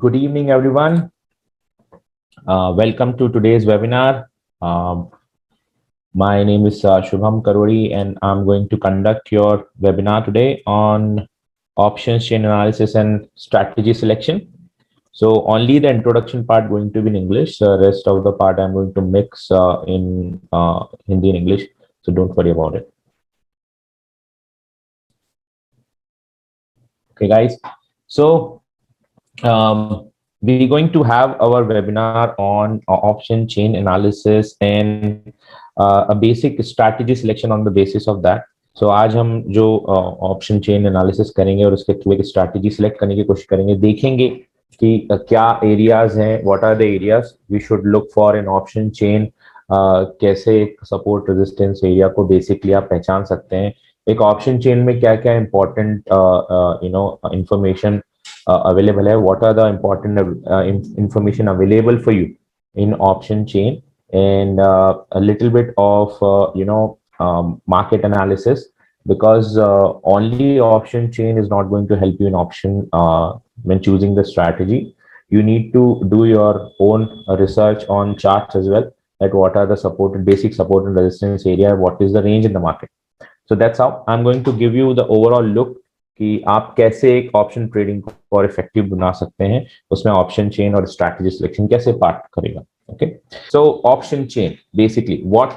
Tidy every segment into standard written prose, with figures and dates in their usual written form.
Good evening, everyone. Welcome to today's webinar. Um, my name is Shubham Karori, and I'm going to conduct your webinar today on options chain analysis and strategy selection. So only the introduction part going to be in English. The rest of the part I'm going to mix in Hindi and English. So don't worry about it. Okay, guys. So we're going to have our webinar on option chain analysis and a basic strategy selection on the basis of that. So आज हम जो option chain analysis करेंगे और उसके through एक strategy select करने की कोशिश करेंगे, देखेंगे कि क्या एरियाज हैं, what are the areas we should look for in option chain, कैसे सपोर्ट रेजिस्टेंस एरिया को बेसिकली आप पहचान सकते हैं, एक ऑप्शन चेन में क्या क्या important information available hai, what are the important information available for you in option chain, and a little bit of market analysis, because only option chain is not going to help you in option when choosing the strategy. You need to do your own research on charts as well, that what are the supported basic support and resistance area, what is the range in the market. So that's how I'm going to give you the overall look कि आप कैसे एक option trading को और effective बना सकते हैं, उसमें ऑप्शन चेन और स्ट्रैटेजी सिलेक्शन कैसे पार्ट करेगा. Okay, so option chain, basically what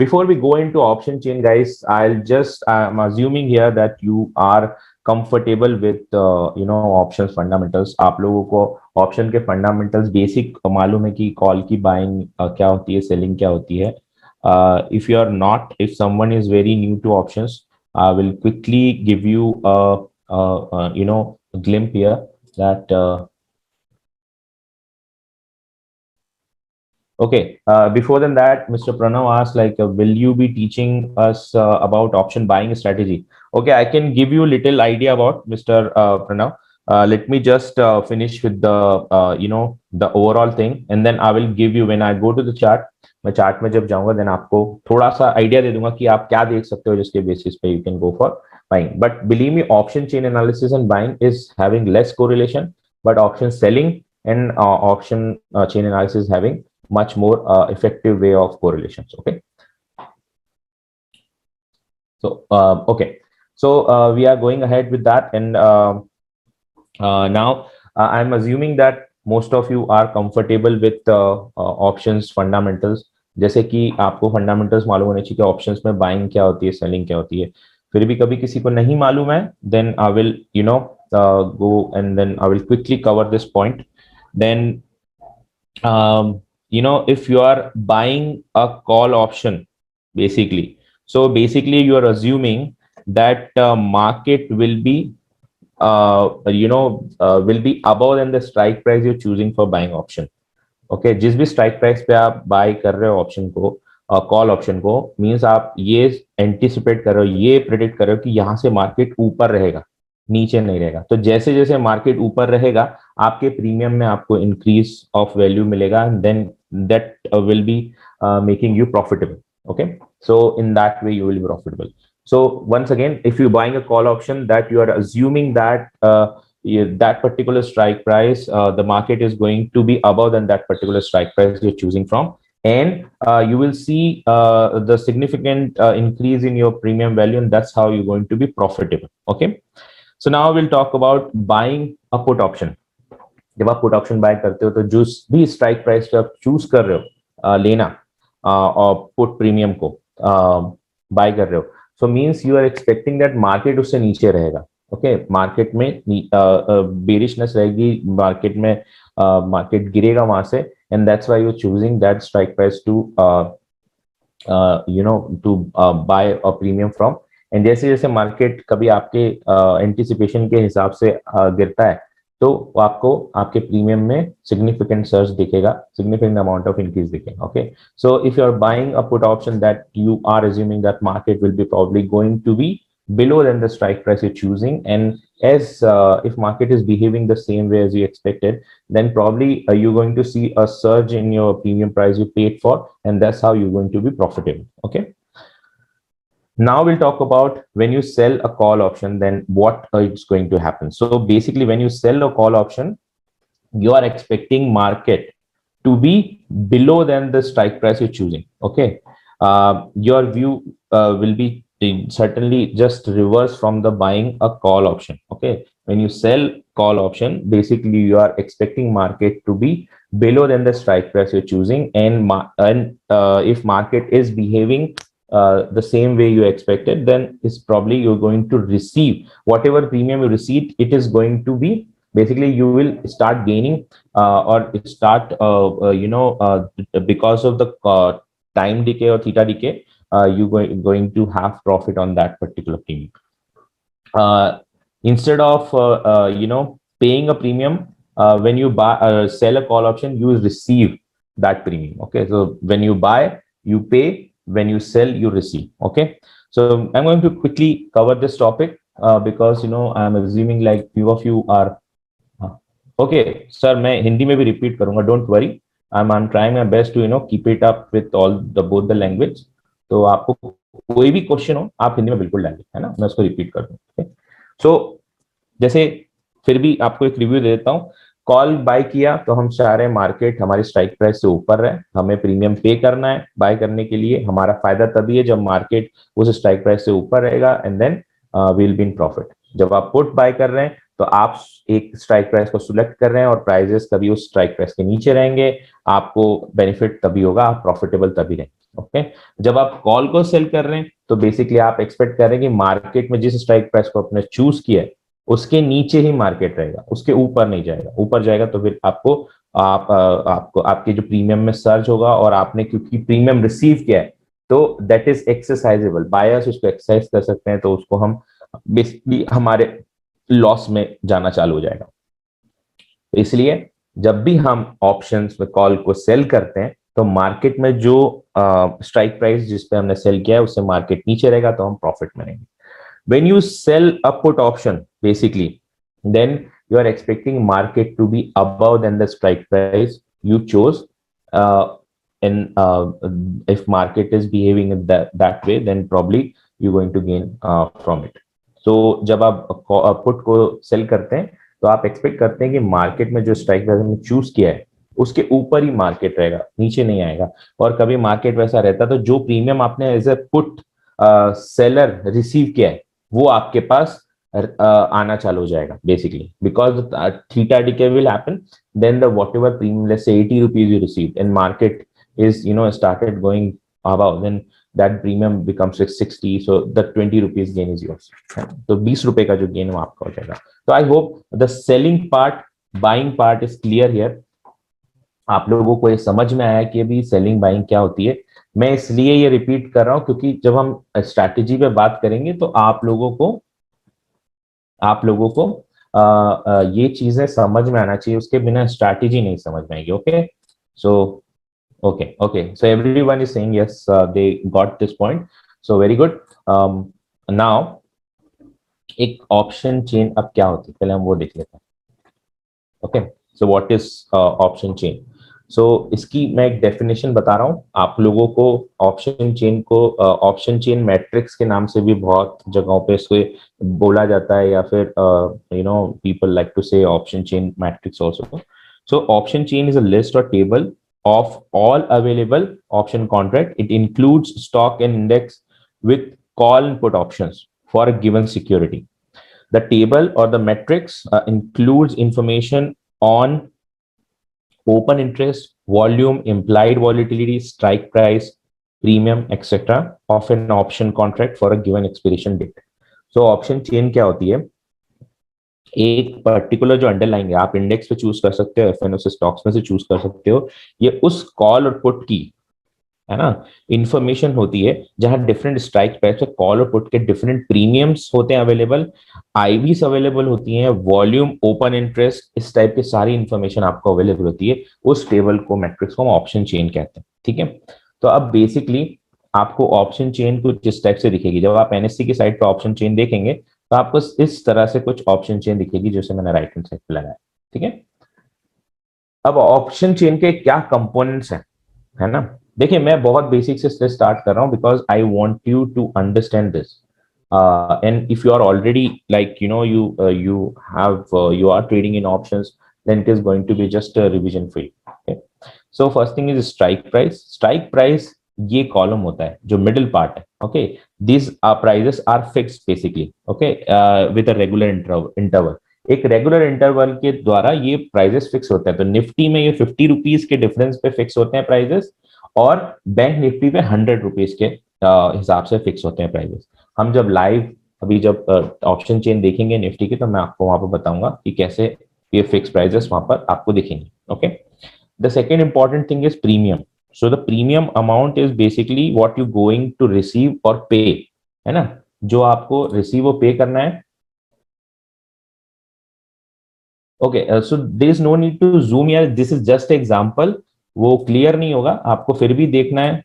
before we go into option chain, guys, I'm assuming here that you are comfortable with options fundamentals. आप लोगों को ऑप्शन के फंडामेंटल्स बेसिक मालूम है कि कॉल की बाइंग क्या होती है, सेलिंग क्या होती है. If you are not, if someone is very new to options, I will quickly give you a glimpse here that okay. Before than that, Mr. Pranav asked, like, will you be teaching us about option buying strategy? Okay, I can give you a little idea about Mr. Pranav. Let me just finish with the the overall thing, and then I will give you, when I go to the chart, मैं chart में जब जाऊंगा then आपको थोड़ा सा idea दे दूंगा कि आप क्या देख सकते हो, जिसके बेसिस पे you can go for buying. But believe me, option chain analysis and buying is having less correlation, but option selling and option chain analysis having much more effective way of correlations. Okay, so okay, so we are going ahead with that, and now I'm assuming that most of you are comfortable with options fundamentals. जैसे कि आपको fundamentals मालूम होने चाहिए कि options में buying क्या होती है, सेलिंग क्या होती है. फिर भी कभी किसी को नहीं मालूम है, then I will go, and then I will quickly cover this point. Then if you are buying a call option, basically, so basically you are assuming that market will be will be above than the strike price you're choosing for buying option. Okay, जिस भी strike price पे आप bye कर रहे हो option को, call option को, means आप ये एंटिसिपेट कर रहे हो, ये प्रेडिक्ट कर रहे हो कि यहाँ से मार्केट ऊपर रहेगा, नीचे नहीं रहेगा. तो जैसे जैसे मार्केट ऊपर रहेगा, आपके प्रीमियम में आपको इंक्रीज ऑफ वैल्यू मिलेगा, then that will be making you profitable. Okay, so in that way you will be profitable. So once again, if you're buying a call option, that you are assuming that that particular strike price, the market is going to be above than that particular strike price you're choosing from, and you will see the significant increase in your premium value, and that's how you're going to be profitable. Okay, so now we'll talk about buying a put option. जब आप put option buy करते हो, तो जो भी strike price आप choose कर रहे हो लेना और पुट प्रीमियम को बाय कर रहे हो, so means you are expecting that market उससे नीचे रहेगा. ओके, मार्केट में बेरिशनेस रहेगी, मार्केट में मार्केट गिरेगा वहां से, and that's why you are choosing that strike price to to buy a premium from. And जैसे जैसे मार्केट कभी आपके एंटिसिपेशन के हिसाब से गिरता है, तो आपको आपके प्रीमियम में सिग्निफिकेंट सर्ज दिखेगा, सिग्निफिकेंट अमाउंट ऑफ इंक्रीज दिखेगा. Okay, so if you are buying a put option that you are assuming that market will be probably going to be below than the strike price you're choosing, and as if market is behaving the same way as you expected, then probably you're going to see a surge in your premium price you paid for, and that's how you're going to be profitable. Okay, now we'll talk about when you sell a call option, then what is going to happen. So basically, when you sell a call option, you are expecting market to be below than the strike price you're choosing. Okay, your view will be certainly just reverse from the buying a call option. Okay, when you sell call option, basically you are expecting market to be below than the strike price you're choosing, and if market is behaving the same way you expected, then it's probably you're going to receive whatever premium you received. It is going to be basically you will start gaining or start because of the time decay or theta decay, going to have profit on that particular premium. uh, Instead of paying a premium, when you buy sell a call option, you receive that premium. Okay, so when you buy you pay, when you sell you receive. Okay, so I'm going to quickly cover this topic because I'm assuming like few of you are okay sir, मैं हिंदी में भी repeat करूंगा, don't worry. I am trying my best to keep it up with all the both the language. तो आपको कोई भी question हो आप हिंदी में बिल्कुल डालिए, है ना, मैं उसको रिपीट कर दूँ। सो जैसे फिर भी आपको एक रिव्यू दे देता हूँ। कॉल बाय किया तो हम चाह रहे हैं मार्केट हमारी स्ट्राइक प्राइस से ऊपर रहे, हमें प्रीमियम पे करना है बाय करने के लिए। हमारा फायदा तभी है जब मार्केट उस स्ट्राइक प्राइस से ऊपर रहेगा, and then will be in profit. जब आप पुट बाय कर रहे हैं तो आप एक स्ट्राइक प्राइस को सिलेक्ट कर रहे हैं और प्राइजेस कभी उस स्ट्राइक प्राइस के नीचे रहेंगे, आपको बेनिफिट तभी होगा, आप प्रॉफिटेबल तभी रहेंगे। ओके, जब आप कॉल को सेल कर रहे हैं तो बेसिकली आप एक्सपेक्ट कर रहे हैं कि मार्केट में जिस स्ट्राइक प्राइस को आपने चूज किया है उसके नीचे ही मार्केट रहेगा, उसके ऊपर नहीं जाएगा। ऊपर जाएगा तो फिर आपको आपके जो प्रीमियम में सर्च होगा, और आपने क्योंकि प्रीमियम रिसीव किया है तो दैट इज एक्सरसाइजेबल, बायर्स उसको एक्सरसाइज कर सकते हैं, तो उसको हम बेसिकली हमारे लॉस में जाना चालू हो जाएगा। तो इसलिए जब भी हम ऑप्शंस में कॉल को सेल करते हैं तो मार्केट में जो स्ट्राइक प्राइस जिस पे हमने सेल किया है उससे मार्केट नीचे रहेगा तो हम प्रॉफिट में रहेंगे। When you sell a put option, basically, then you are expecting market to be above than the strike price you chose. Uh, and if market is behaving in that way, then probably you're going to gain from it. So जब आप put को sell करते हैं तो आप expect करते हैं कि market में जो strike price हमने choose किया है उसके ऊपर ही market रहेगा, नीचे नहीं आएगा। और कभी market वैसा रहता तो जो premium आपने as a put seller receive किया है वो आपके पास आना चालू हो जाएगा, basically because theta decay will happen, then the whatever premium, let's say 80 rupees you received and market is started going above, then that premium becomes 60, so the 20 rupees gain is yours. तो 20 रुपए का जो gain है आपका हो जाएगा। तो I hope the selling part, buying part is clear here. आप लोगों को ये समझ में आया कि अभी सेलिंग बाइंग क्या होती है। मैं इसलिए ये रिपीट कर रहा हूं क्योंकि जब हम स्ट्रैटेजी पे बात करेंगे तो आप लोगों को ये चीजें समझ में आना चाहिए, उसके बिना स्ट्रैटेजी नहीं समझ में आएगी। Okay, so okay so everyone is saying yes, they got this point, so very good. Now एक ऑप्शन चेन अब क्या होती है पहले हम वो देख लेते हैं। Okay, so what is option chain? सो इसकी मैं एक डेफिनेशन बता रहा हूँ आप लोगों को। ऑप्शन चेन को ऑप्शन चेन मैट्रिक्स के नाम से भी बहुत जगहों पे इसको बोला जाता है, या फिर पीपल लाइक टू से option chain matrix also. So option chain is a list और table of all available option contract. It includes stock and index with call and put options for a given security. The table or the matrix includes information on open interest, volume, implied volatility, strike price, premium, etc. of an option contract for a given expiration date. So option chain क्या होती है? एक particular जो underline है, आप index पे choose कर सकते हो, एफएनओ से स्टॉक्स में से चूज कर सकते हो, ये उस कॉल और पुट की, है ना, इंफॉर्मेशन होती है जहां डिफरेंट स्ट्राइक प्राइस पे कॉल और पुट के डिफरेंट प्रीमियम्स होते हैं अवेलेबल, आईवीज अवेलेबल होती हैं, वॉल्यूम, ओपन इंटरेस्ट, इस टाइप की सारी इंफॉर्मेशन आपको अवेलेबल होती है। उस टेबल को, मैट्रिक्स को हम ऑप्शन चेन कहते हैं। ठीक है, तो अब बेसिकली आपको ऑप्शन चेन कुछ इस टाइप से दिखेगी। जब आप एनएससी की साइट पर ऑप्शन चेन देखेंगे तो आपको इस तरह से कुछ ऑप्शन चेन दिखेगी, जैसे मैंने राइट हैंड साइड पे लगाया। ठीक है, अब ऑप्शन चेन के क्या कंपोनेंट्स हैं, है ना। देखिए मैं बहुत बेसिक से स्टार्ट कर रहा हूं because I want you to understand this, and if you are already like you have you are trading in options, then it is going to be just a revision for you. Okay, so first thing is strike price. Strike price ये column होता है जो middle part है. Okay, these prices are fixed basically. Okay, with a regular interval. एक regular interval के द्वारा ये prices fix होते हैं. तो निफ्टी में ये 50 रुपीज के डिफरेंस पे फिक्स होते हैं प्राइजेस, और बैंक निफ्टी पे 100 रुपीज के हिसाब से फिक्स होते हैं प्राइजेस. हम जब लाइव अभी जब ऑप्शन चेन देखेंगे निफ्टी की, तो मैं आपको वहां पर बताऊंगा कि कैसे ये फिक्स प्राइजेस वहां पर आपको दिखेंगे. Okay, the second important thing is premium. So the premium amount is basically what you going to receive or pay, है ना, जो आपको रिसीव और पे करना है. Okay, so there is no need to zoom यार, this is just example. वो clear नहीं होगा, आपको फिर भी देखना है.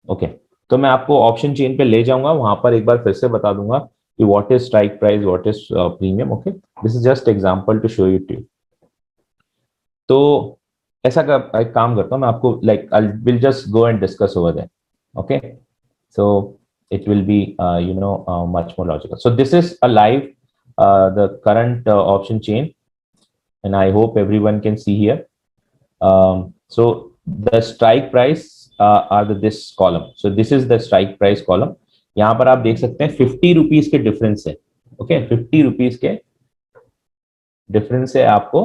ओके, तो मैं आपको ऑप्शन चेन पे ले जाऊंगा, वहां पर एक बार फिर से बता दूंगा कि what is strike price, what is premium. Okay, this is just example to show you too. तो ऐसा का एक काम करता हूँ मैं आपको, like I will just go and discuss over there. Okay, so it will be much more logical. So this is a live the current option chain, and I hope everyone can see here. So the strike price are this column. So this is the strike price column. यहाँ पर आप देख सकते हैं 50 rupees के difference है. Okay, 50 rupees के difference है आपको.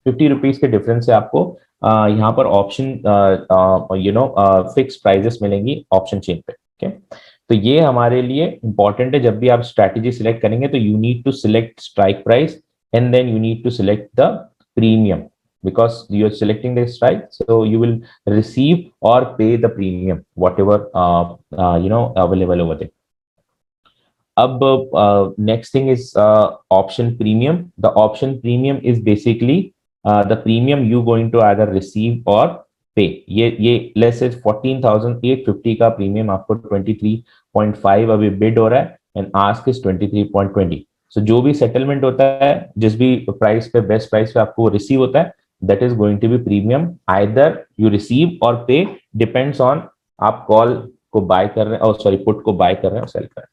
₹50 के डिफरेंस से आपको यहाँ पर ऑप्शन फिक्स प्राइजेस मिलेंगी ऑप्शन चेन पे. ओके, तो ये हमारे लिए इंपॉर्टेंट है. जब भी आप स्ट्रैटेजी सिलेक्ट करेंगे तो you need to select strike price and then you need to select the premium, because you're selecting the strike, so you will receive or pay the premium, whatever available over there. Next thing is option premium. The option premium is basically the premium you going to either receive or pay. ये let's say 14,850 का premium आपको 23.5 अभी bid हो रहा है, and ask is 23.20. सो जो भी settlement होता है, जिस भी प्राइस पे, बेस्ट प्राइस पे आपको रिसीव होता है, that is going to be premium. Either you receive or pay, depends on आप कॉल को बाय कर रहे हैं, और सॉरी पुट को बाय कर रहे हैं और सेल कर रहे हैं.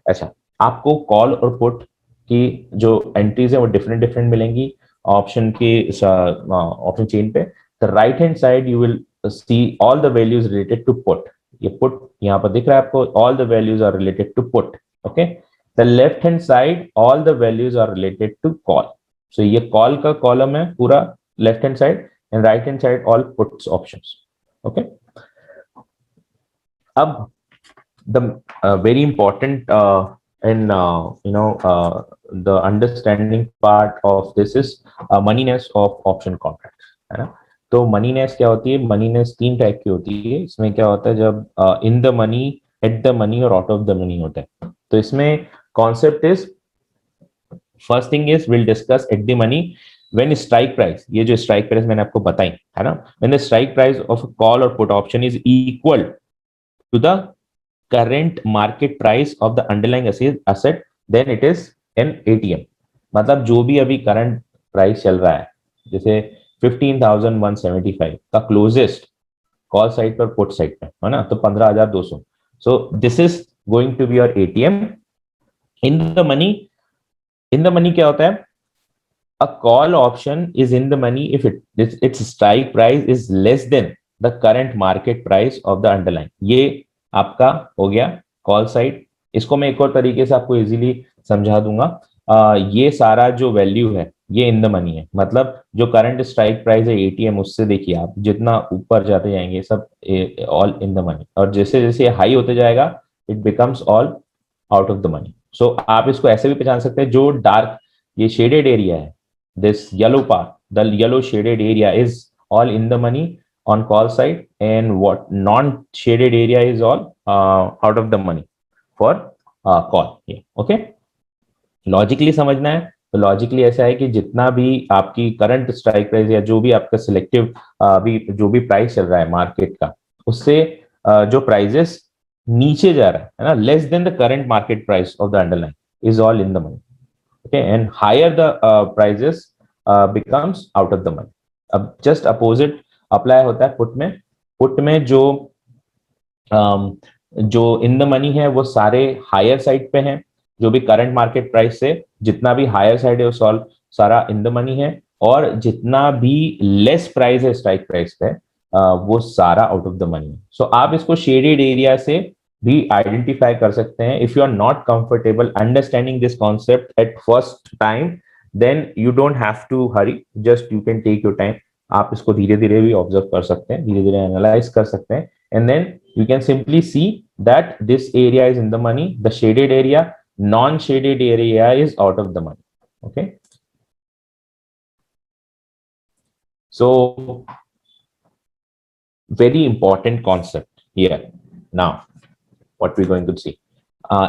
अच्छा, आपको कॉल और पुट की जो एंट्रीज है वो डिफरेंट डिफरेंट मिलेंगी ऑप्शन के ऑप्शन चेन पे. The right hand side you will see all the values related to put. ये पुट यहाँ पर दिख रहा है आपको, all the values are related to put. Okay, the left hand side all the values are related to call. So ये call का column है पूरा left hand side, and right hand side all puts options. Okay, अब the very important and the understanding part of this is moneyness of option contracts, है ना. तो moneyness क्या होती है? moneyness तीन टाइप की होती है. इसमें क्या होता है, जब in the money, at the money और out of the money होता है. तो इसमें concept is, first thing is we'll discuss at the money. when strike price, ये जो strike price मैंने आपको बताई है ना, when the strike price of a call or put option is equal to the current market price of the underlying asset, then it is an ATM. मतलब जो भी अभी करंट प्राइस चल रहा है, जैसे 15,175 का क्लोजेस्ट कॉल साइड पर पुट साइड पे है ना, तो 15,200. So this is going to be your ATM. In the money क्या होता है? A call option is in the money if its strike price is less than the current market price of the underlying. ये आपका हो गया call side. इसको मैं एक और तरीके से आपको इजीली समझा दूंगा. ये सारा जो वैल्यू है ये इन द मनी है. मतलब जो करंट स्ट्राइक प्राइस है ATM, उससे देखिए आप जितना ऊपर जाते जाएंगे सब ऑल इन द मनी, और जैसे जैसे हाई होते जाएगा it becomes all out of the money. So आप इसको ऐसे भी पहचान सकते हैं, जो डार्क ये शेडेड एरिया है, this yellow part, the yellow shaded area is all in the money on call side, and what non shaded area is all out of the money for call here. Okay, logically समझना है तो logically ऐसा है कि जितना भी आपकी current strike price या जो भी आपका सिलेक्टिव अभी जो भी प्राइस चल रहा है मार्केट का, उससे जो प्राइजेस नीचे जा रहा है ना, less than the current market price of the underline is all in the money. Okay, and higher the prices becomes out of the money. अब just opposite apply होता है पुट में. पुट में जो जो इन द मनी है वो सारे हायर साइड पे हैं, जो भी करंट मार्केट प्राइस से जितना भी हायर साइड है वो सॉल्व सारा इन द मनी है, और जितना भी लेस प्राइस है स्ट्राइक प्राइस पे वो सारा आउट ऑफ द मनी है। सो आप इसको शेडेड एरिया से भी आइडेंटिफाई कर सकते हैं। If you are not comfortable understanding this concept at first time, then you don't have to hurry, just you can take your time. आप इसको धीरे धीरे भी ऑब्जर्व कर सकते हैं, धीरे धीरे एनालाइज कर सकते हैं, and then you can simply see that this area is in the money, the shaded area, non-shaded area is out of the money. Okay, so very important concept here. Now what we're going to see,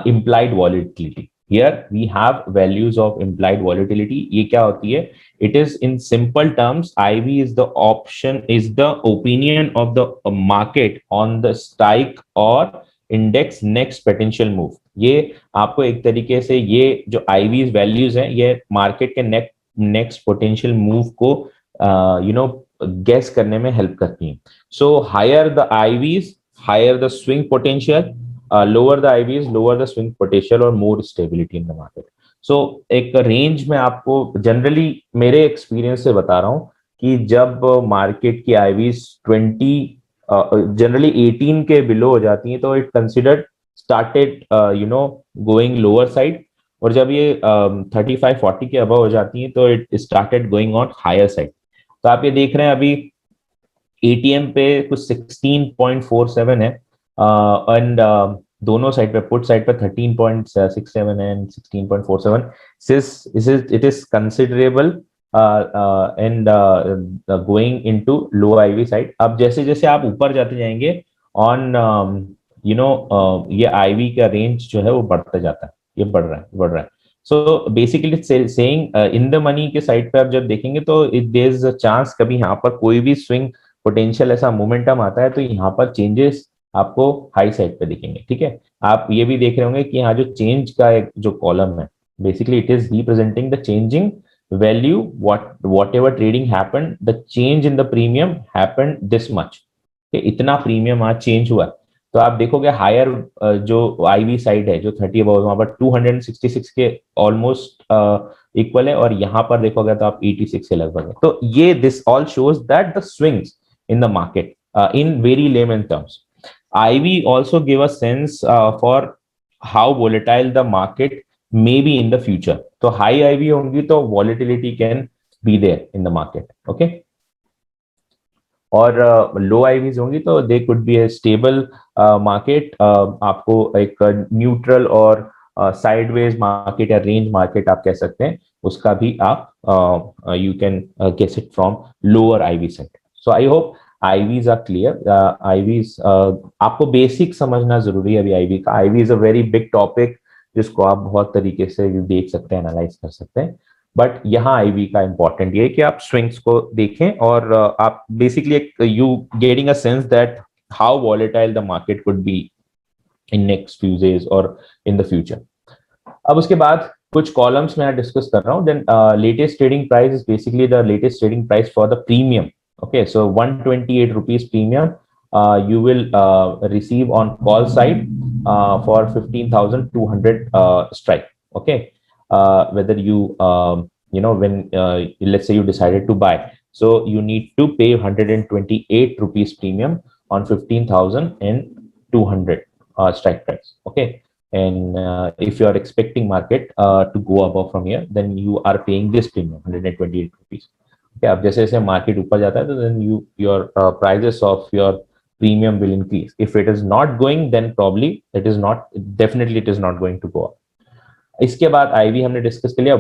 implied volatility. Here we have values of implied volatility. ये क्या होती है? It is in simple terms, IV is the option, is the opinion of the market on the strike or index next potential move. ये आपको एक तरीके से ये जो IV values हैं ये मार्केट के नेक्स्ट पोटेंशियल मूव को गेस करने में हेल्प करती हैं. So higher the IVs, higher the swing potential, lower the IVs, lower the swing potential और more stability in the market. So एक रेंज में आपको जनरली मेरे एक्सपीरियंस से बता रहा हूँ कि जब मार्केट की IVs 20 जनरली 18 के बिलो हो जाती हैं तो it considered started going lower side, और जब ये 35-40 के अबव हो जाती हैं तो it started going on higher side. तो आप ये देख रहे हैं अभी एटीएम पे कुछ 16.47 है, एंड दोनों साइड पे पुट साइड पे 13.67 है and 16.47. It is considerable and going into low IV side. अब जैसे जैसे आप ऊपर जाते जाएंगे ऑन ये आईवी का रेंज जो है वो बढ़ता जाता है, ये बढ़ रहा है. So basically saying in the money के साइड पे आप जब देखेंगे तो it there is a chance कभी यहाँ पर कोई भी स्विंग पोटेंशियल ऐसा मोमेंटम आता है तो यहाँ पर चेंजेस आपको हाई साइड पे दिखेंगे. ठीक है, आप ये भी देख रहे होंगे कि यहाँ जो चेंज का एक जो कॉलम है basically it is representing the changing value, what ever trading happened, the change in the premium happened this much. इतना प्रीमियम आज चेंज हुआ. तो आप देखोगे हायर जो आईवी साइड है जो 30 अबव वहां पर 266 के ऑलमोस्ट इक्वल है, और यहाँ पर देखोगे तो आप 86 के लगभग है. तो ये this all shows that the swings in the market in very layman terms. IV also give a sense for how volatile the market may be in the future. So high IV होंगी तो volatility can be there in the market. Okay. और लो IVs होंगी तो they could be a stable market. आपको एक neutral or sideways market या range market आप कह सकते हैं, उसका भी आप you can guess it from lower IV set. So I hope IVs are clear. IVs आपको बेसिक समझना जरूरी है अभी आईवी का. IV is a very big topic जिसको आप बहुत तरीके से देख सकते हैं, एनालाइज कर सकते हैं. बट यहाँ आईवी का इंपॉर्टेंट ये है कि आप स्विंग्स को देखें और आप basically you getting a sense that how volatile the market could be in next few days और इन द फ्यूचर. अब उसके बाद कुछ कॉलम्स मैं डिस्कस कर रहा हूँ. Then latest trading price is basically the latest trading price for the premium. Okay, so 128 rupees premium you will receive on call side for 15,200 strike. Okay, whether you when let's say you decided to buy, so you need to pay 128 rupees premium on 15,200 strike price. Okay, and if you are expecting market to go above from here, then you are paying this premium 128 rupees. अब जैसे जैसे market ऊपर जाता है तो then your prices of your premium will increase. If it is not going then probably it is not, definitely it is not going to go up. इसके बाद ivy हमने डिस्कस कर लिया.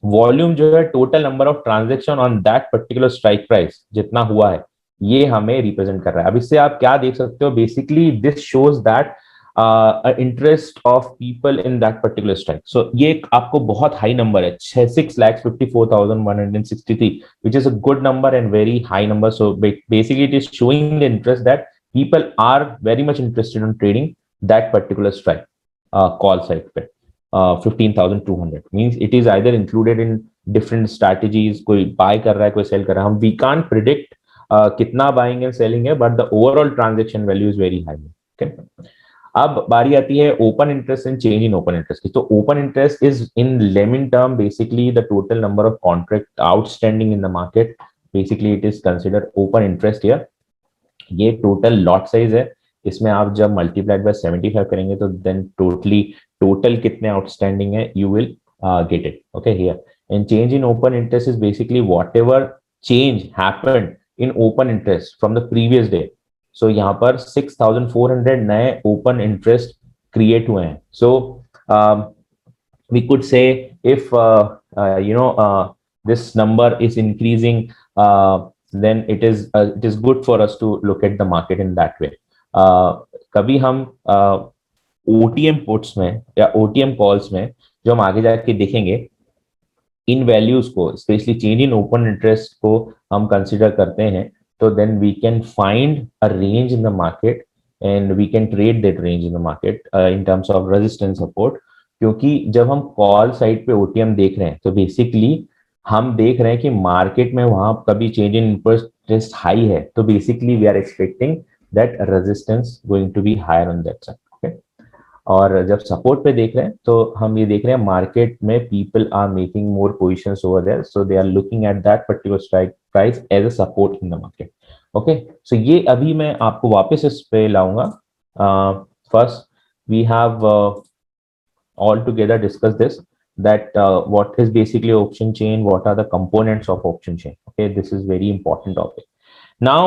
वॉल्यूम जो है total number of transaction on that particular strike price जितना हुआ है ये हमें रिप्रेजेंट कर रहा है. अब इससे आप क्या देख सकते हो, basically this shows that interest of people in that particular strike. So ये आपको बहुत हाई नंबर है, 6,54,163, which is a good number and very high number. So basically it is showing the interest that people are very much interested in trading that particular strike call side पे 15,200 means it is either included in different strategies. कोई buy कर रहा है, कोई sell कर रहा है. हम we can't predict कितना buying and selling है, but the overall transaction value is very high. Okay. अब बारी आती है open interest and change in open interest की। तो open interest is in lemon term basically the total number of contract outstanding in the market, basically it is considered open interest here. ये total lot size है, इसमें आप जब multiplied by 75 करेंगे तो then total कितने आउटस्टैंडिंग है you will get it, okay here. And change in open interest is basically what ever change happened in open interest from the previous day. So यहाँ पर 6400 नए ओपन इंटरेस्ट क्रिएट हुए हैं। सो we could say if this number is increasing, then it is good for us to look at the market in that way. कभी हम OTM puts में या OTM calls में जो हम आगे जाके देखेंगे इन वैल्यूज को, specially change in open interest को हम कंसिडर करते हैं, तो then we can find a range in the market and we can trade that range in the market in terms of resistance support. क्योंकि जब हम कॉल साइड पे OTM देख रहे हैं तो बेसिकली हम देख रहे हैं कि मार्केट में वहां कभी चेंज इन इंटरेस्ट हाई है, तो basically we are expecting that resistance going to be higher on that side, okay. और जब सपोर्ट पे देख रहे हैं तो हम ये देख रहे हैं मार्केट में people are making more positions over there, so they are looking at that particular strike price as a support in the market, okay. So ये अभी मैं आपको वापस इस पे लाऊंगा। First we have all together discuss this, that what is basically option chain, what are the components of option chain, okay, this is very important topic. Now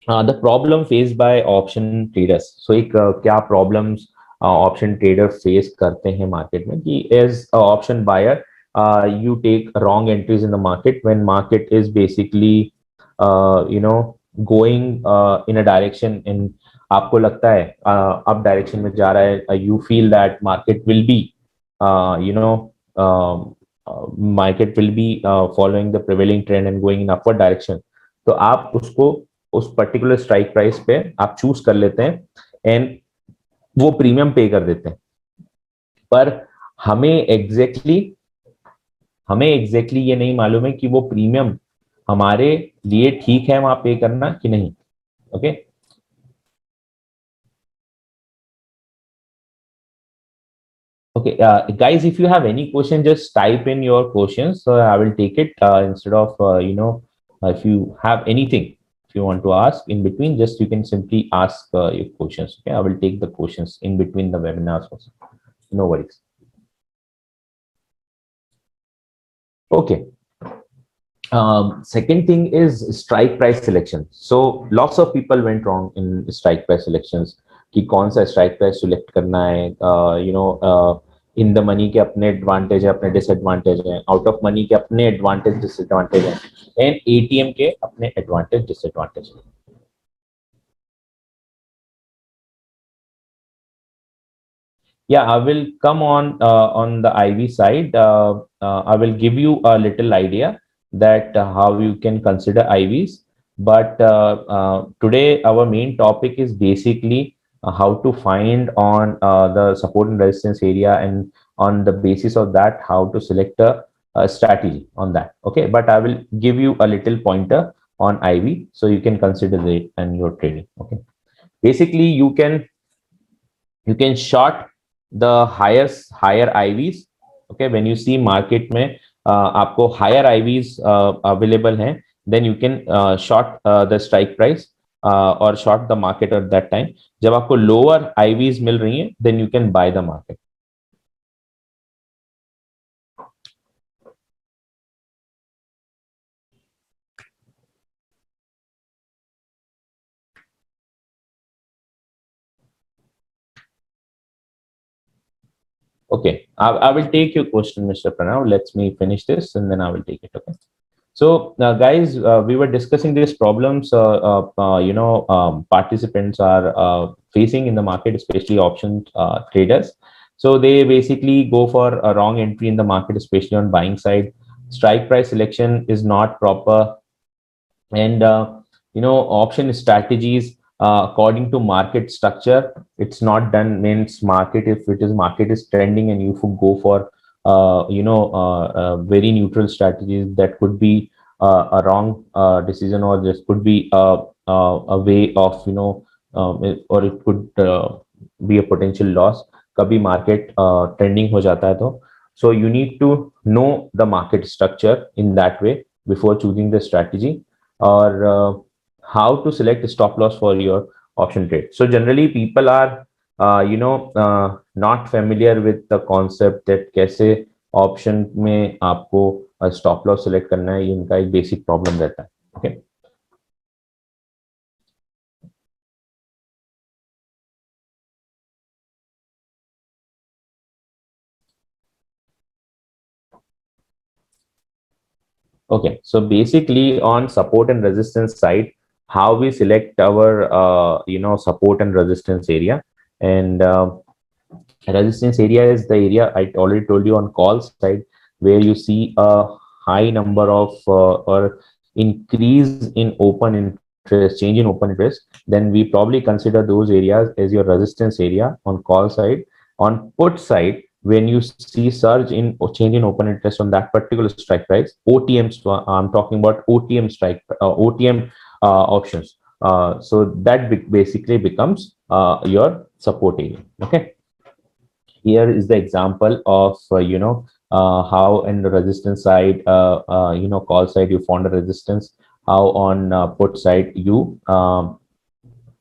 the problem faced by option traders, so एक क्या problems option trader face करते हैं market में कि as a option buyer you take wrong entries in the market when market is basically going in a direction in, आपको लगता है up direction में जा रहा है, you feel that market will be market will be following the prevailing trend and going in upward direction, तो आप उसको उस पर्टिकुलर स्ट्राइक प्राइस पे आप चूज कर लेते हैं एंड वो प्रीमियम पे कर देते हैं। पर हमें एग्जैक्टली ये नहीं मालूम है कि वो प्रीमियम हमारे लिए ठीक है वहां पे करना कि नहीं, okay. Okay, guys, if you have any question, just type in your questions. So I will take it instead of, if you have anything, if you want to ask in between, just you can simply ask your questions. Okay, I will take the questions in between the webinars also. No worries. Okay. Second thing is strike price selection. So lots of people went wrong in strike price selections. कि कौन सा strike price select करना है, इन the money के अपने advantage है, अपने disadvantage है, आउट ऑफ मनी के अपने एडवांटेज डिसएडवांटेज है, एंड एटीएम के अपने एडवांटेज डिसएडवांटेज है। Yeah, I will come on the IV side. I will give you a little idea that how you can consider IVs. But today our main topic is basically how to find on the support and resistance area, and on the basis of that, how to select a strategy on that. Okay, but I will give you a little pointer on IV so you can consider it and your trading. Okay, basically you can short the higher IVs. Okay, when you see market में आपको higher IVs available हैं, then you can short the strike price or short the market at that time. जब आपको lower IVs मिल रही हैं, then you can buy the market. Okay, I will take your question, Mr. Pranav. Let me finish this and then I will take it. Okay. So, guys, we were discussing these problems. Participants are facing in the market, especially option traders. So they basically go for a wrong entry in the market, especially on buying side. Strike price selection is not proper, and option strategies according to market structure, it's not done. Means market, if it is market is trending and you go for very neutral strategies, that could be a wrong decision, or this could be a way of or it could be a potential loss, कभी market trending हो जाता है तो. So you need to know the market structure in that way before choosing the strategy, or how to select stop loss for your option trade. So generally people are not familiar with the concept that कैसे option में आपको stop loss select करना है, ये इनका एक basic problem रहता है. Okay. Okay, so basically on support and resistance side, how we select our support and resistance area, and resistance area is the area I already told you on call side, where you see a high number of or increase in open interest, change in open interest, then we probably consider those areas as your resistance area on call side. On put side, when you see surge in or change in open interest on that particular strike price, OTM, I'm talking about OTM strike, OTM options. So that basically becomes your support area. Okay. Here is the example of how in the resistance side, call side you found a resistance, how on put side you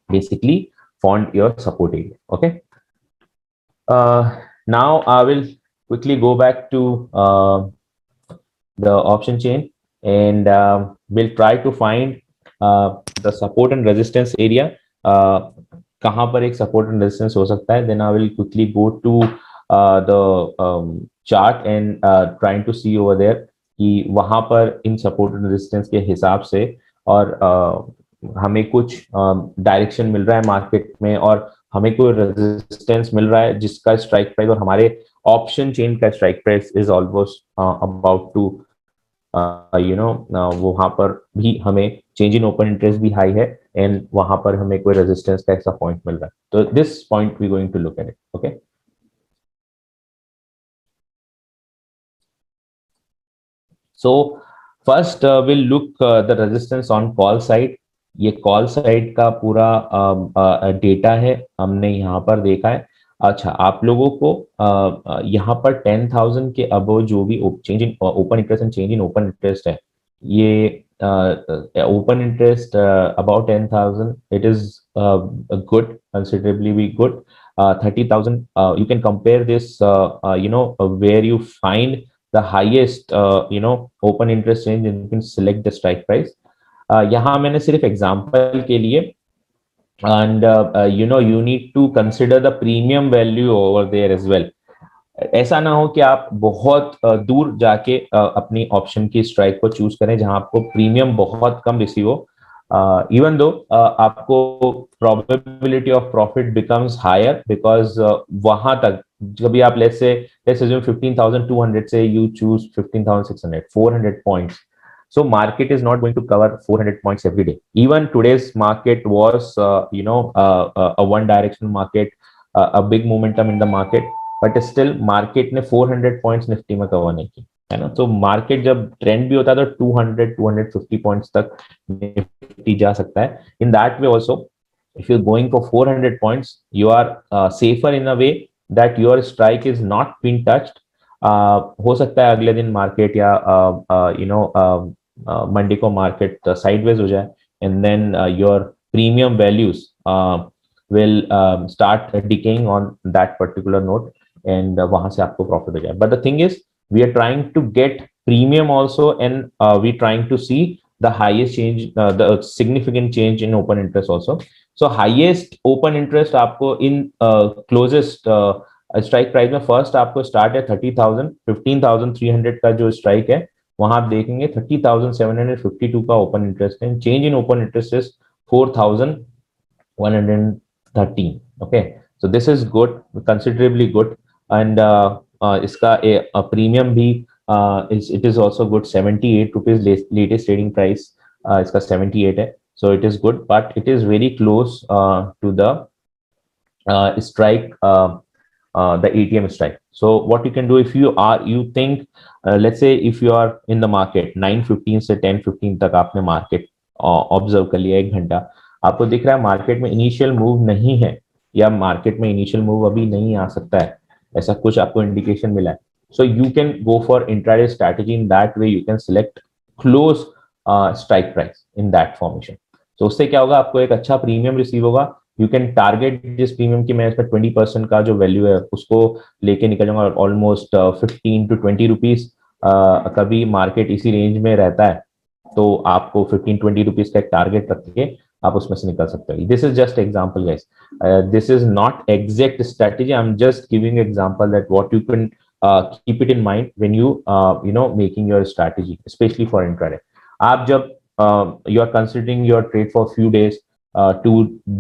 basically found your support area. Okay. Now I will quickly go back to the option chain, and we'll try to find the support and resistance area. कहाँ पर एक support and resistance हो सकता है. Then I will quickly go to the chart and trying to see over there कि वहां पर इन support and resistance के हिसाब से और हमें कुछ डायरेक्शन मिल रहा है मार्केट में, और हमें कोई रेजिस्टेंस मिल रहा है जिसका स्ट्राइक प्राइस और हमारे ऑप्शन चेन का strike price is almost about to वहां पर भी हमें चेंज इन ओपन इंटरेस्ट भी हाई है, एंड वहां पर हमें कोई रेजिस्टेंस का ऐसा पॉइंट मिल रहा है. तो this point we going to look at it. Okay. So first will look the resistance on call side. ये कॉल साइड का पूरा डेटा है, हमने यहाँ पर देखा है. अच्छा, आप लोगों को यहाँ पर 10,000 के अबव जो भी change in open interest and change in open interest है, ये open interest about 10,000, it is good, considerably भी good. 30,000, you can compare this, where you find the highest open interest range, and you can select the strike price. यहाँ मैंने सिर्फ example के लिए, and you need to consider the premium value over there as well. ऐसा ना हो कि आप बहुत दूर जाके अपनी ऑप्शन की स्ट्राइक को चूज करें जहां आपको प्रीमियम बहुत कम रिसीव हो, इवन दो आपको probability of profit becomes higher, because वहां तक कभी आप लेट्स अज्यूम 15,200 से you choose 15,600, 400 points. So market is not going to cover 400 points every day. Even today's market was a one directional market, a big momentum in the market, but still market ने 400 points Nifty में cover नहीं की है ना. तो market जब trend भी होता है तो 200-250 पॉइंट्स तक निफ्टी जा सकता है. इन that way also, if you're going for 400 points, you are safer in a way that your strike is not being touched. हो सकता है अगले दिन मार्केट या मंडे को मार्केट साइडवेज हो जाए, and then your premium values will start decaying on that particular note, and वहां से आपको प्रॉफिट हो जाए. But the thing is, we are trying to get premium also, and we trying to see the highest change, the significant change in open interest also. So highest open interest आपको in closest strike price में first आपको start है 30,000, 15,300 का जो strike है वहां आप देखेंगे 30,752 का ओपन इंटरेस्ट है. Change in open interest is 4,113. Okay, so this is good, considerably good, and इसका प्रीमियम भी it is also good, 78 rupees latest trading price, इसका 78 है. So it is good, but it is very close to the strike, the ATM strike. So what you can do, if you think, let's say if you are in the market 9:15 से 10:15 तक आपने market observe कर लिया, 1 घंटा आपको दिख रहा है मार्केट में इनिशियल मूव नहीं है, या मार्केट में इनिशियल मूव अभी नहीं आ सकता है, ऐसा कुछ आपको इंडिकेशन मिला है, so you can go for intraday strategy. In that way you can select close strike price in that formation. So उससे क्या होगा, आपको एक अच्छा प्रीमियम रिसीव होगा. यू कैन टारगेट जिस प्रीमियम की मैं इसमें 20% का जो वैल्यू है उसको लेके निकल जाऊंगा, ऑलमोस्ट 15 to 20 रुपीज. कभी मार्केट इसी रेंज में रहता है तो आपको 15-20 रुपीज का एक टारगेट रख के आप उसमें से निकल सकते हो. This is just example guys, this is not exact strategy, I am just giving example that what you can keep it in mind when you making your strategy, especially for intraday. आप जब you are considering your trade for few days, 2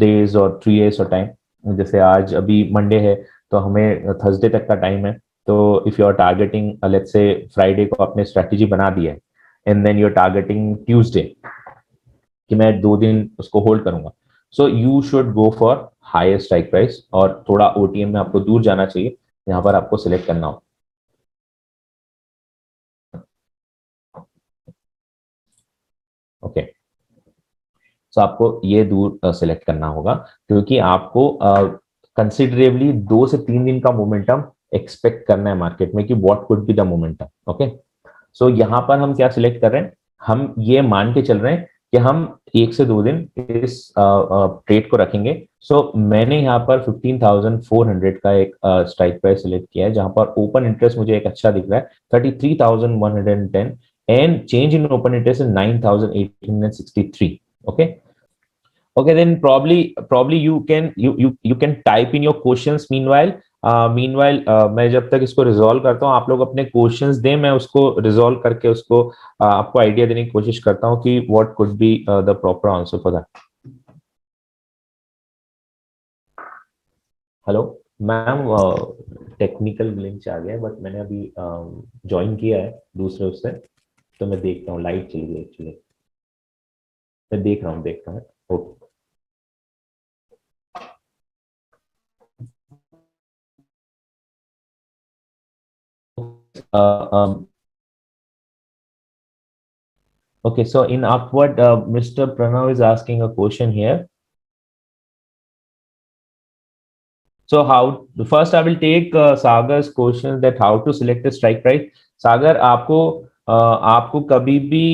days or 3 days or time, जैसे आज अभी Monday है तो हमें Thursday तक का टाइम है, तो if you are targeting let's say Friday को आपने स्ट्रेटेजी बना दिया है and then you are targeting Tuesday कि मैं 2 दिन उसको होल्ड करूंगा, so you should go for higher strike price or थोड़ा ओटीएम में आपको दूर जाना चाहिए, यहाँ पर आपको सिलेक्ट करना हो. ओके, सो आपको ये दूर सेलेक्ट करना होगा क्योंकि आपको कंसिडरेबली 2 से 3 दिन का मोमेंटम एक्सपेक्ट करना है मार्केट में कि what could be the momentum. Okay, so यहाँ पर हम क्या सिलेक्ट कर रहे हैं, हम ये मान के चल रहे हैं कि हम 1 से 2 दिन इस ट्रेड को रखेंगे. सो मैंने यहाँ पर 15,400 का एक स्ट्राइक प्राइस सिलेक्ट किया है, जहां पर ओपन इंटरेस्ट मुझे एक अच्छा दिख रहा है 33,110 and change in open interest 9,863. Okay, okay, then probably you can type in your questions meanwhile. मैं जब तक इसको रिजॉल्व करता हूँ आप लोग अपने क्वेश्चंस दें, मैं उसको रिजॉल्व करके उसको आपको आइडिया देने की कोशिश करता हूँ कि what could be the proper answer for that. Hello ma'am, technical glitch आ गया बट मैंने अभी ज्वाइन किया है दूसरे उससे, तो मैं देखता हूँ, लाइट चली गई एक्चुअली, मैं देख रहा हूँ. Okay. Okay, so in upward, Mr. Pranav is asking a question here. So how first I will take Sagar's question that how to select the strike price. Sagar, आपको कभी भी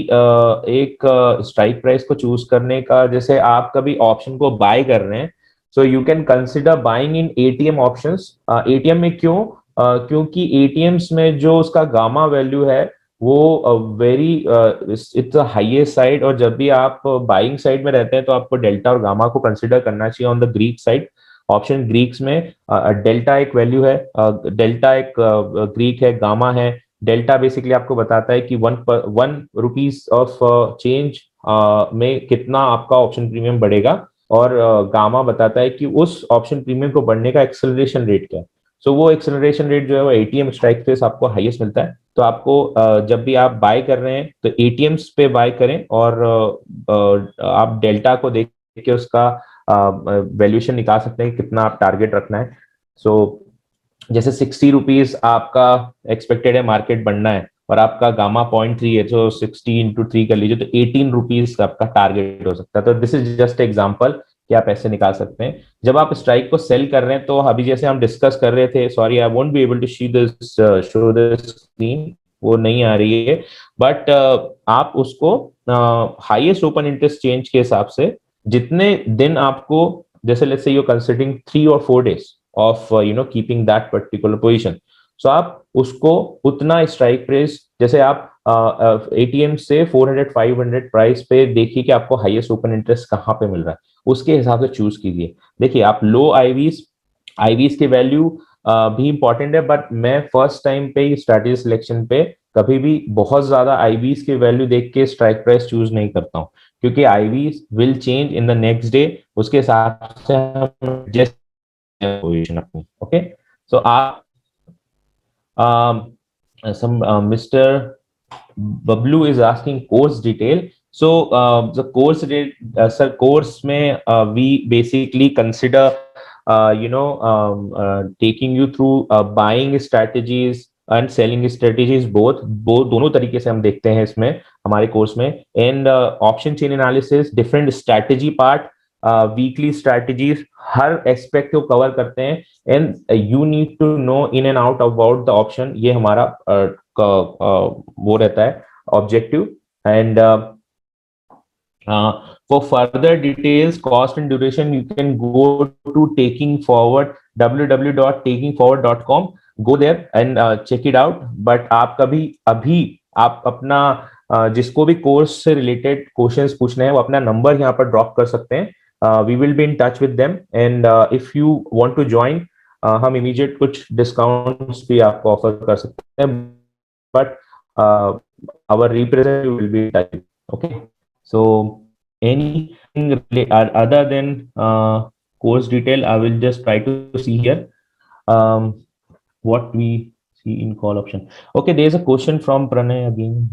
एक स्ट्राइक प्राइस को choose करने का, जैसे आप कभी ऑप्शन को बाय कर रहे हैं, so you can consider buying in ATM options. ATM में क्यों? क्योंकि एटीएम्स में जो उसका गामा वैल्यू है वो वेरी इट्स हाईएस्ट साइड, और जब भी आप बाइंग साइड में रहते हैं तो आपको डेल्टा और गामा को कंसिडर करना चाहिए on the Greek side. Option Greeks में डेल्टा एक वैल्यू है, डेल्टा एक ग्रीक है, गामा है. डेल्टा बेसिकली आपको बताता है कि 1 रुपीज ऑफ चेंज में कितना आपका ऑप्शन प्रीमियम बढ़ेगा, और गामा बताता है कि उस ऑप्शन प्रीमियम को बढ़ने का एक्सेलरेशन रेट क्या है. सो वो एक्सेलरेशन रेट जो है वो एटीएम स्ट्राइक पे आपको हाईएस्ट मिलता है. तो आपको जब भी आप बाय कर रहे हैं तो एटीएम्स पे बाय करें, और आप डेल्टा को देख के उसका वैल्यूएशन निकाल सकते हैं कितना आप टारगेट रखना है. सो जैसे 60 रुपीज आपका एक्सपेक्टेड है मार्केट बढ़ना है और आपका गामा 0.3 है, तो 60 × 3 कर लीजिए, तो 18 रुपीज आपका टारगेट हो सकता है. तो दिस इज जस्ट एग्जाम्पल कि आप ऐसे निकाल सकते हैं. जब आप स्ट्राइक को सेल कर रहे हैं तो अभी जैसे हम डिस्कस कर रहे थे, sorry I won't be able to show this screen, वो नहीं आ रही है, बट आप उसको हाईएस्ट ओपन इंटरेस्ट चेंज के हिसाब से जितने दिन आपको, जैसे let's say you considering 3 or 4 days of keeping that particular position, so आप उसको उतना स्ट्राइक प्राइस, जैसे आप एटीएम से 400-500 प्राइस पे देखिए कि आपको हाईएस्ट ओपन इंटरेस्ट कहाँ पे मिल रहा है, उसके हिसाब से चूज कीजिए. देखिए आप लो आईवीज की वैल्यू भी इंपॉर्टेंट है, बट मैं फर्स्ट टाइम पे स्ट्रैटेजी सिलेक्शन पे कभी भी बहुत ज्यादा आईवीज की वैल्यू देख के स्ट्राइक प्राइस चूज नहीं करता हूँ, क्योंकि IVs will change in the next day, उसके हिसाब से हम एडजस्ट पोजीशन अपनी. ओके, सो आप Mr. Bablu is asking course detail. So the course sir, course में we basically consider taking you through buying strategies and selling strategies, both दोनों तरीके से हम देखते हैं इसमें हमारे कोर्स में. And option chain analysis, different strategy part, weekly strategies हर एस्पेक्ट को कवर करते हैं, and you need to know in and out about the option. ये हमारा वो रहता है objective. And for further details, cost and duration, you can go to Taking Forward, www.takingforward.com. Go there and check it out. But आप कभी अभी आप अपना जिसको भी कोर्स से रिलेटेड क्वेश्चंस पूछने हैं वो अपना नंबर यहाँ पर ड्रॉप कर सकते हैं। We will be in touch with them, and if you want to join हम इमीडिएट कुछ डिस्काउंट्स भी आपको ऑफर कर सकते हैं, but our representative will be touch. Okay, so anything other than course detail, I will just try to see here um, what we see in call option. Okay, there's a question from Pranay again.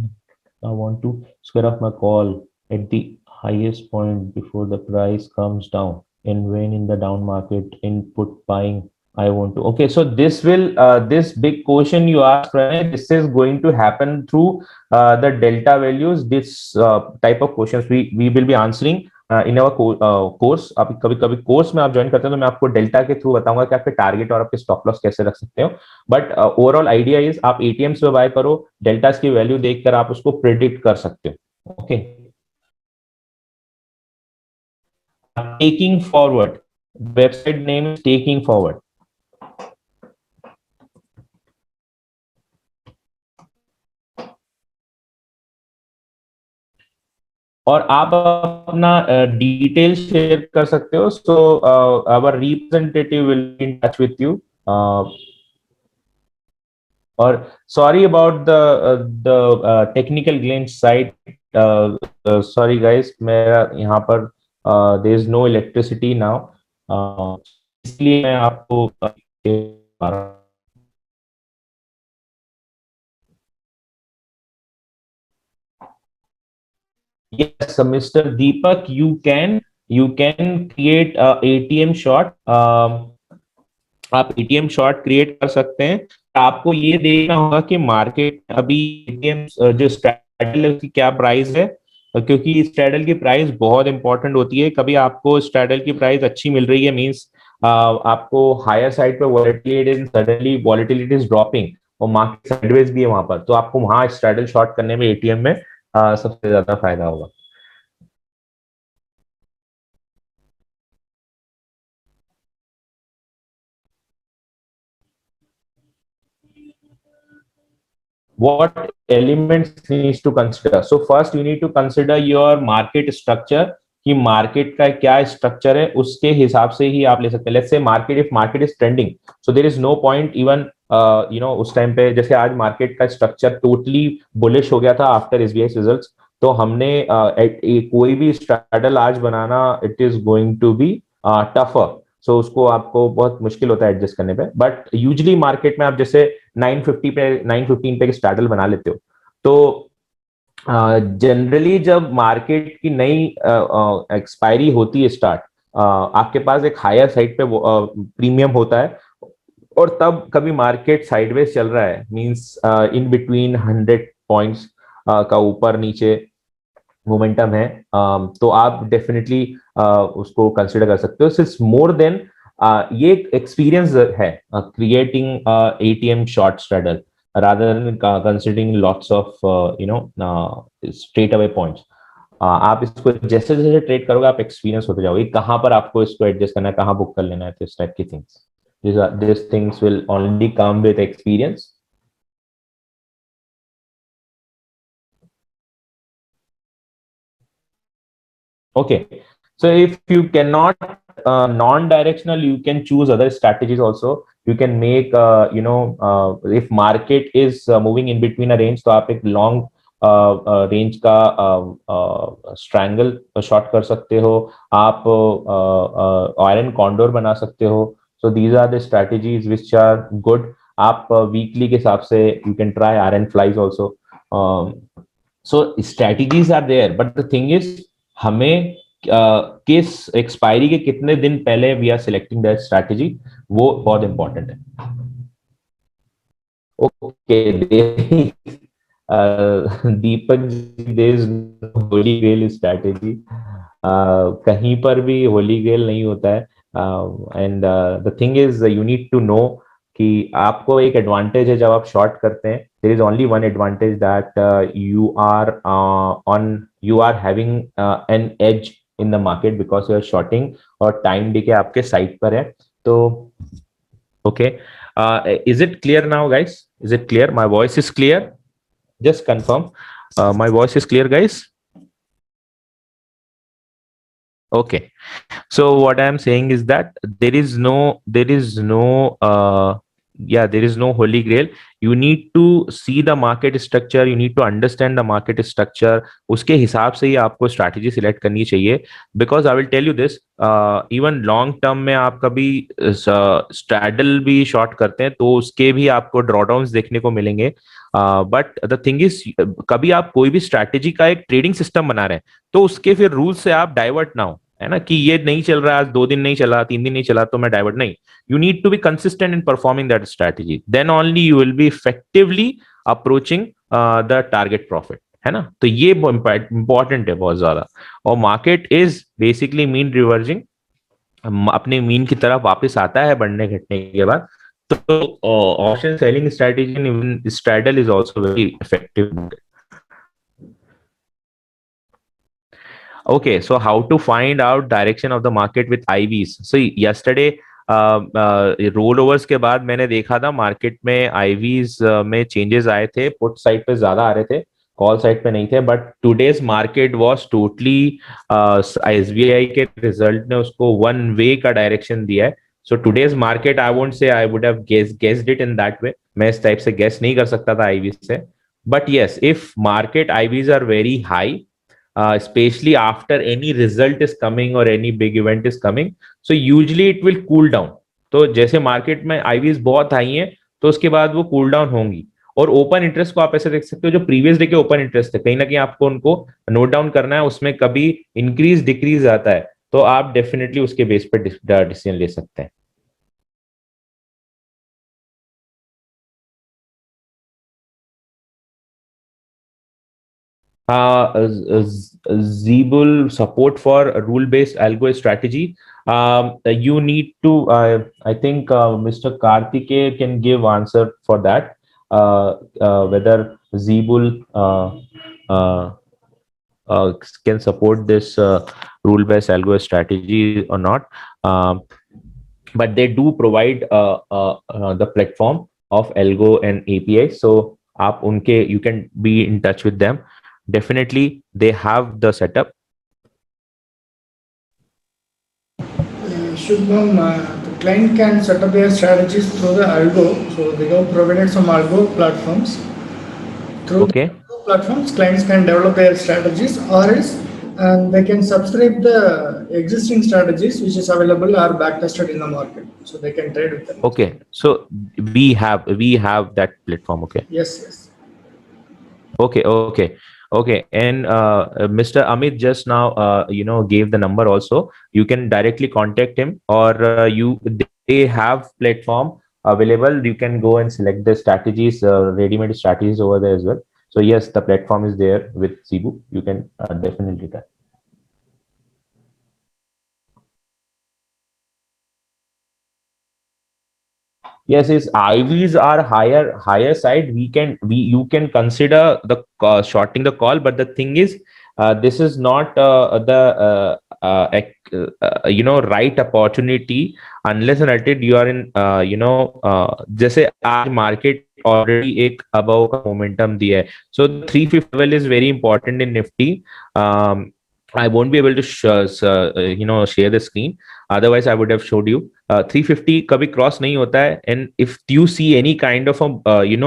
I want to square off my call at the highest point before the price comes down, and when in the down market input buying I want to. Okay, so this will this big question you asked, Pranay, this is going to happen through the delta values. This type of questions we will be answering in our course. आप कभी कभी course में आप join करते हैं तो मैं आपको डेल्टा के थ्रू बताऊंगा कि आपके टारगेट और आपके स्टॉप लॉस कैसे रख सकते हो। बट ओवरऑल आइडिया इज आप एटीएम्स पे बाय करो, डेल्टास की वैल्यू देखकर आप उसको प्रिडिक्ट कर सकते हो। Okay, taking forward, website name is taking forward. और आप अपना डिटेल शेयर कर सकते हो, so our representative will be in touch with you. और sorry about the technical glitch site, sorry guys, मेरा यहाँ पर there is no electricity now, इसलिए मैं आपको yes, Mr. Deepak, you can create a ATM shot. आप ATM short create कर सकते हैं। आपको ये देखना होगा कि मार्केट अभी एटीएम जो स्ट्रैडल है उसकी क्या प्राइस है, क्योंकि स्ट्रैडल की प्राइस बहुत इंपॉर्टेंट होती है। कभी आपको स्ट्रैडल की प्राइस अच्छी मिल रही है, मींस आपको हायर साइड पे volatility, suddenly volatility is dropping और मार्केट साइडवेज भी है वहां पर, तो आपको वहां स्ट्रैडल शॉर्ट करने में एटीएम में सबसे ज्यादा फायदा होगा। What elements needs to consider? So first you need to consider your market structure, कि मार्केट का क्या स्ट्रक्चर है, उसके हिसाब से ही आप ले सकते हैं। Let's say market, if market is trending, so there is no point even उस टाइम पे, जैसे आज मार्केट का स्ट्रक्चर टोटली बुलिश हो गया था आफ्टर एसबीआई रिजल्ट्स, तो हमने कोई भी स्ट्रैडल आज बनाना, it is going to be tougher. So उसको आपको बहुत मुश्किल होता है एडजस्ट करने पे। बट यूजली मार्केट में आप जैसे 950 पे 915 पे स्ट्रैडल बना लेते हो, तो जनरली जब मार्केट की नई एक्सपायरी होती है स्टार्ट, आपके पास एक हायर साइड पे प्रीमियम होता है, और तब कभी मार्केट साइडवेज चल रहा है, मींस इन बिटवीन 100 पॉइंट्स का ऊपर नीचे मोमेंटम है, तो आप डेफिनेटली उसको कंसिडर कर सकते हो। सिर्फ मोर देन ये एक एक्सपीरियंस है creating ATM short straddle rather than considering lots of straight away points। आप इसको जैसे जैसे ट्रेड करोगे आप एक्सपीरियंस होते जाओगे, कहाँ पर आपको इसको एडजस्ट करना है, कहाँ बुक कर लेना है, तो इस टाइप की things, these things will only come with experience। Okay, so if you cannot non-directional, you can choose other strategies also. You can make if market is moving in between a range, तो आप एक long range का strangle shot कर सकते हो, आप iron condor बना सकते हो। So these are the strategies which are good. आप वीकली के हिसाब से you can try iron flies also. So strategies are there, but the thing is हमें किस एक्सपायरी के कितने दिन पहले we are selecting that strategy, वो बहुत इंपॉर्टेंट है। Okay, Deepak, there is no holy grail strategy. कहीं पर भी होली ग्रेल नहीं होता है। And the thing is you need to know कि आपको एक एडवांटेज है जब आप शॉर्ट करते हैं। There is only one advantage that you are having an edge in the market because you are shorting, और टाइम भी के आपके साइड पर है। तो okay, is it clear now guys? Is it clear? My voice is clear? Just confirm my voice is clear guys? Okay. So what I am saying is that there is no holy grail. You need to see the market structure. You need to understand the market structure. उसके हिसाब से ही आपको strategy select करनी चाहिए. Because I will tell you this, even long term में आप कभी straddle भी short करते हैं तो उसके भी आपको drawdowns देखने को मिलेंगे. But the thing is, कभी आप कोई भी strategy का एक trading system बना रहे हैं तो उसके फिर रूल से आप डाइवर्ट ना हो, है ना, कि ये नहीं चल रहा, आज 2 दिन नहीं चला, 3 दिन नहीं चला तो मैं डाइवर्ट नहीं. You need to be consistent in performing that strategy, then only you will be effectively approaching the target profit, है ना. तो ये इंपॉर्टेंट है बहुत ज्यादा. और market is basically mean reversing, अपने मीन की तरफ वापस आता है बढ़ने घटने के बाद. तो option selling strategy even straddle is also very effective. Okay, so how to find out direction of the market with IVs? So yesterday rollovers के बाद मैंने देखा था मार्केट में IVs में चेंजेस आए थे, पुट साइड पे ज्यादा आ रहे थे, कॉल साइड पे नहीं थे. But today's market was totally, SBI के रिजल्ट ने उसको वन वे का डायरेक्शन दिया है. So today's market I won't say I would have guessed it in that वे. मैं इस टाइप से गेस नहीं कर सकता था आईवी से. But yes, if market IVs are very high, especially after any result is coming or any big event is coming, so usually it will cool down. तो जैसे मार्केट में आईवीज बहुत हाई हैं तो उसके बाद वो कूल डाउन होंगी. और ओपन इंटरेस्ट को आप ऐसे देख सकते हो, जो प्रीवियस डे के ओपन इंटरेस्ट थे कहीं ना कहीं आपको उनको नोट डाउन करना है, उसमें कभी इंक्रीज डिक्रीज आता है तो आप डेफिनेटली उसके बेस पर डिसीजन ले सकते हैं. Zebul support for rule-based algo strategy. You need to, I think Mr. Karthike can give answer for that. Whether Zebul uh, can support this rule-based algo strategy or not. But they do provide the platform of algo and API. So आप उनके, you can be in touch with them. Definitely they have the setup. Shubham, the client can set up their strategies through the Algo. So they have provided some Algo platforms. Through the Okay. Algo platforms, clients can develop their strategies, or else and they can subscribe the existing strategies which is available or backtested in the market. So they can trade with them. Okay. So we have that platform. Okay. Yes, yes. Okay. Okay. Okay. And Mr. Amit just now gave the number also. You can directly contact him, or they have platform available. You can go and select the strategies, ready-made strategies over there as well. So yes, the platform is there with Cebu. You can definitely try. Yes, his IVs are higher side. We you can consider the shorting the call, but the thing is, this is not the right opportunity unless and until you are in जैसे आज market already एक above का momentum दिया है. So 350 level is very important in Nifty. I won't be able to share the screen. Otherwise, I would have showed you. 350 कभी cross नहीं होता है, and if you see any kind of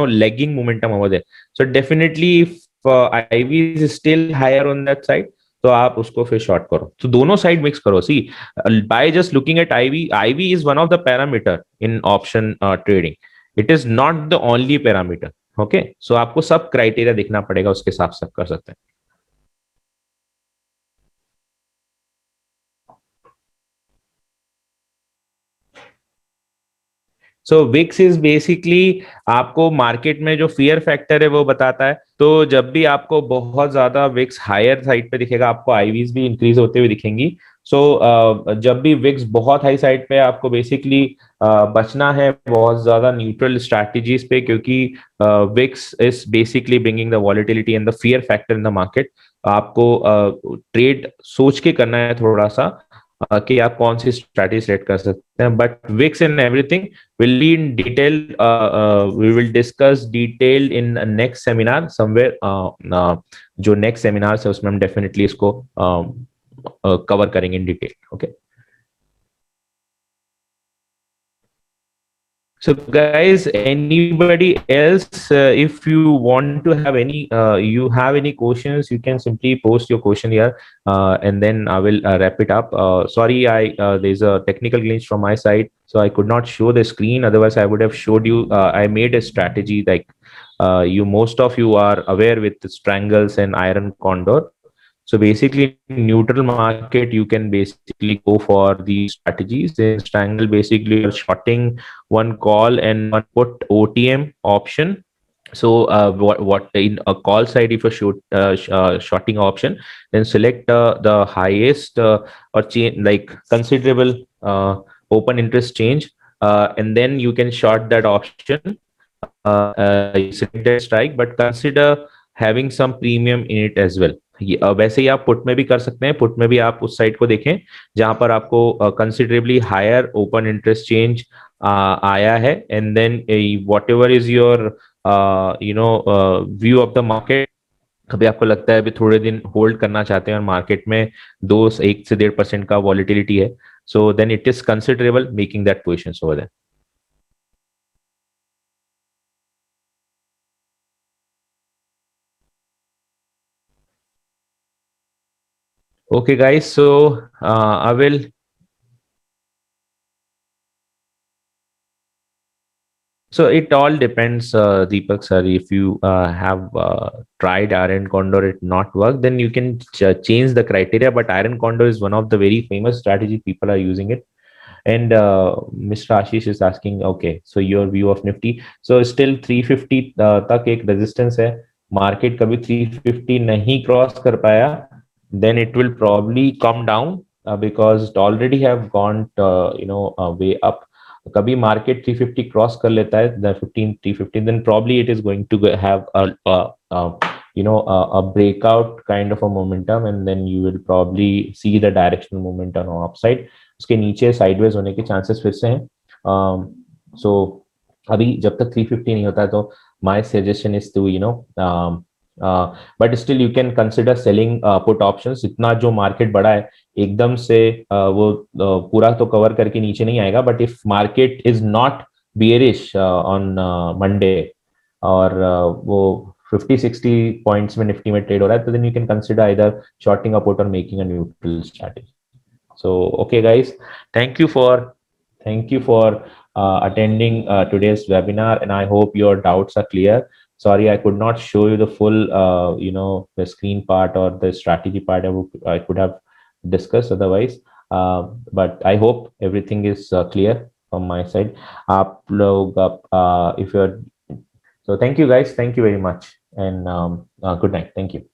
lagging momentum over there, so definitely if IV is still higher on that side तो आप उसको फिर short करो. तो दोनों साइड मिक्स करो. See, by just looking at IV, IV is one of the parameter in option trading. It is not the only parameter. Okay, so आपको सब क्राइटेरिया देखना पड़ेगा, उसके हिसाब से कर सकते हैं. सो विक्स इज बेसिकली आपको मार्केट में जो फियर फैक्टर है वो बताता है। तो जब भी आपको बहुत ज्यादा विक्स हायर साइड पे दिखेगा, आपको आईवीज भी इंक्रीज होते हुए दिखेंगी। सो जब भी विक्स बहुत हाई साइड पे, आपको बेसिकली बचना है बहुत ज्यादा न्यूट्रल स्ट्रैटेजीज पे, क्योंकि VIX is basically bringing the volatility and the fear factor in the market. आपको ट्रेड सोच के करना है थोड़ा सा कि आप कौन सी स्ट्रैटेजी सेलेक्ट कर सकते हैं। But VIX and everything will be in detail. We will discuss detail in next seminar somewhere. जो next seminars है उसमें हम definitely इसको cover करेंगे in detail. Okay. So guys, anybody else, if you want to have any, you have any questions, you can simply post your question here, and then I will wrap it up. Sorry, there's a technical glitch from my side, so I could not show the screen. Otherwise, I would have showed you. I made a strategy like most of you are aware with the strangles and iron condor. So basically, neutral market, you can basically go for these strategies. In strangle, basically, you're shorting one call and one put OTM option. So what in a call side, if you shoot shorting option, then select the highest or change like considerable open interest change, and then you can short that option. You select that strike, but consider having some premium in it as well. वैसे ही आप put में भी कर सकते हैं। Put में भी आप उस साइड को देखें जहां पर आपको considerably higher open interest change आया है, and then whatever is your view of the market. कभी आपको लगता है अभी थोड़े दिन होल्ड करना चाहते हैं और मार्केट में 1 से 1.5% का वॉलिटिलिटी है, so then it is considerable making that position over there. Okay, guys. So I will. So it all depends, Deepak sir. If you have tried Iron Condor, it not work, then you can change the criteria. But Iron Condor is one of the very famous strategy. People are using it. And Mr. Ashish is asking, okay, so your view of Nifty. So still 350 तक एक resistance है. Market कभी 350 नहीं cross कर पाया, then it will probably come down because it already have gone way up. कभी market 350 cross कर लेता है, the 315, then probably it is going to have a breakout kind of a momentum, and then you will probably see the directional momentum on upside. उसके नीचे sideways होने के chances फिर से हैं। सो अभी जब तक 350 नहीं होता है तो my suggestion is to but still you can consider selling put options. इतना जो मार्केट बढ़ा है एकदम से वो पूरा तो कवर करके नीचे नहीं आएगा, but if market is not bearish on Monday और वो 50-60 पॉइंट्स में निफ्टी में ट्रेड हो रहा है, तो then you can consider either shorting a put or making a neutral strategy. So, okay, guys, thank you for attending today's webinar, and I hope your doubts are clear. Sorry, I could not show you the full, the screen part or the strategy part I could have discussed otherwise. But I hope everything is clear from my side. आप लोग if you're so thank you guys, thank you very much, and good night. Thank you.